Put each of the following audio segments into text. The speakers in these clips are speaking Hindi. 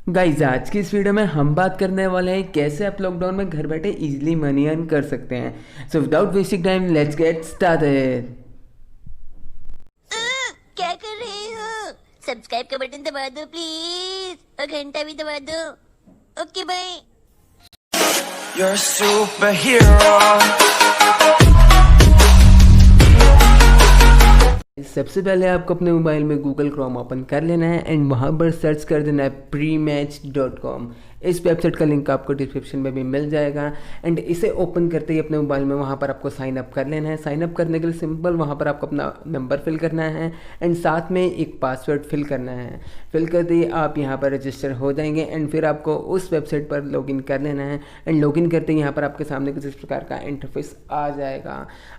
गाइज आज की इस वीडियो में हम बात करने वाले हैं कैसे आप लॉकडाउन में घर बैठे इजीली मनी अर्न कर सकते हैं। So without wasting time let's get started. क्या कर रहे हो? सब्सक्राइब का बटन दबा दो प्लीज और घंटा भी दबा दो। Okay bye. You're a superhero. सबसे पहले आपको अपने मोबाइल में गूगल क्रोम ओपन कर लेना है एंड वहाँ पर सर्च कर देना है parimatch.com। इस वेबसाइट का लिंक आपको डिस्क्रिप्शन में भी मिल जाएगा। एंड इसे ओपन करते ही अपने मोबाइल में वहाँ पर आपको साइन अप कर लेना है। साइन अप करने के लिए सिंपल वहाँ पर आपको अपना नंबर फिल करना है एंड साथ में एक पासवर्ड फिल करना है। फिल करते ही आप यहाँ पर रजिस्टर हो जाएंगे एंड फिर आपको उस वेबसाइट पर लॉगिन कर लेना है। एंड लॉगिन करते ही यहाँ पर आपके सामने कुछ इस प्रकार का इंटरफेस आ जाएगा।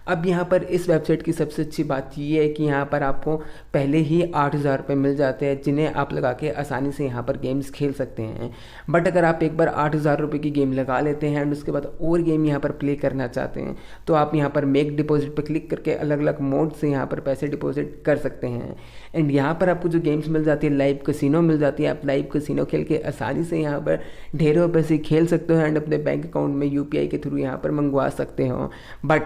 अब यहाँ पर इस वेबसाइट की सबसे अच्छी बात ये है कि यहाँ पर आपको पहले ही 8,000 रुपये मिल जाते हैं जिन्हें आप लगा के आसानी से यहाँ पर गेम्स खेल सकते हैं। बट अगर आप एक बार 8,000 रुपये की गेम लगा लेते हैं एंड उसके बाद और गेम यहाँ पर प्ले करना चाहते हैं तो आप यहाँ पर मेक डिपॉजिट पर क्लिक करके अलग अलग मोड से यहाँ पर पैसे डिपॉजिट कर सकते हैं। एंड यहाँ पर आपको जो गेम्स मिल जाती है लाइव कैसीनो मिल जाती है। आप लाइव कैसीनो खेल के आसानी से यहाँ पर ढेरों पैसे खेल सकते हो एंड अपने बैंक अकाउंट में UPI के थ्रू यहाँ पर मंगवा सकते हो। बट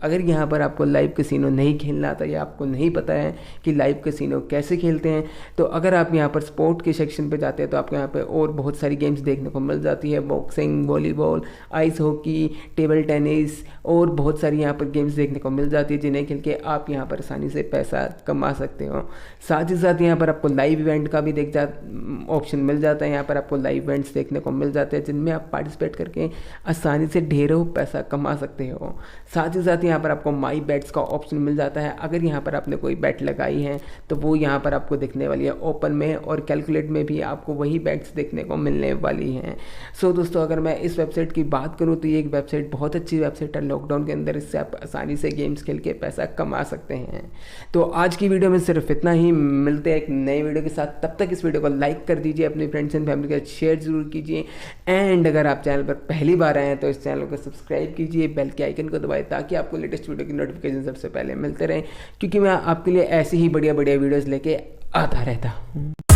अगर यहाँ पर आपको लाइव कैसीनो नहीं खेलना आता या आपको नहीं पता है कि लाइव कैसीनो कैसे खेलते हैं तो अगर आप यहाँ पर स्पोर्ट के सेक्शन पे जाते हैं तो आपको यहाँ पे और बहुत सारी गेम्स देखने को मिल जाती है। Boxing, volleyball, ice hockey, table tennis और बहुत सारी यहाँ पर गेम्स देखने को मिल जाती है जिन्हें खेल के आप यहाँ पर आसानी से पैसा कमा सकते हो। साथ ही साथ यहाँ पर आपको लाइव इवेंट का भी ऑप्शन मिल जाता है। यहाँ पर आपको लाइव इवेंट्स देखने को मिल जाते हैं जिनमें आप पार्टिसिपेट करके आसानी से ढेरों पैसा कमा सकते हो। साथ ही साथ यहाँ पर आपको माई बेट्स का ऑप्शन मिल जाता है। अगर यहाँ पर आपने कोई बेट लगाई है तो वो यहाँ पर आपको दिखने वाली है ओपन में और कैलकुलेट में भी आपको वही बेट्स देखने को मिलने वाली हैं। सो दोस्तों अगर मैं इस वेबसाइट की बात करूँ तो ये एक वेबसाइट बहुत अच्छी वेबसाइट है लॉकडाउन के अंदर। इससे आप आसानी से गेम्स खेल के पैसा कमा सकते हैं। तो आज की वीडियो में सिर्फ इतना ही। मिलते हैं एक नए वीडियो के साथ। तब तक इस वीडियो को लाइक कर दीजिए, अपने फ्रेंड्स एंड फैमिली के साथ शेयर जरूर कीजिए एंड अगर आप चैनल पर पहली बार आए हैं तो इस चैनल को सब्सक्राइब कीजिए, बेल के आइकन को दबाएं ताकि आपको लेटेस्ट वीडियो की नोटिफिकेशन सबसे पहले मिलते रहें क्योंकि मैं आपके लिए ऐसी ही बढ़िया बढ़िया वीडियोज़ लेके आता रहता हूँ।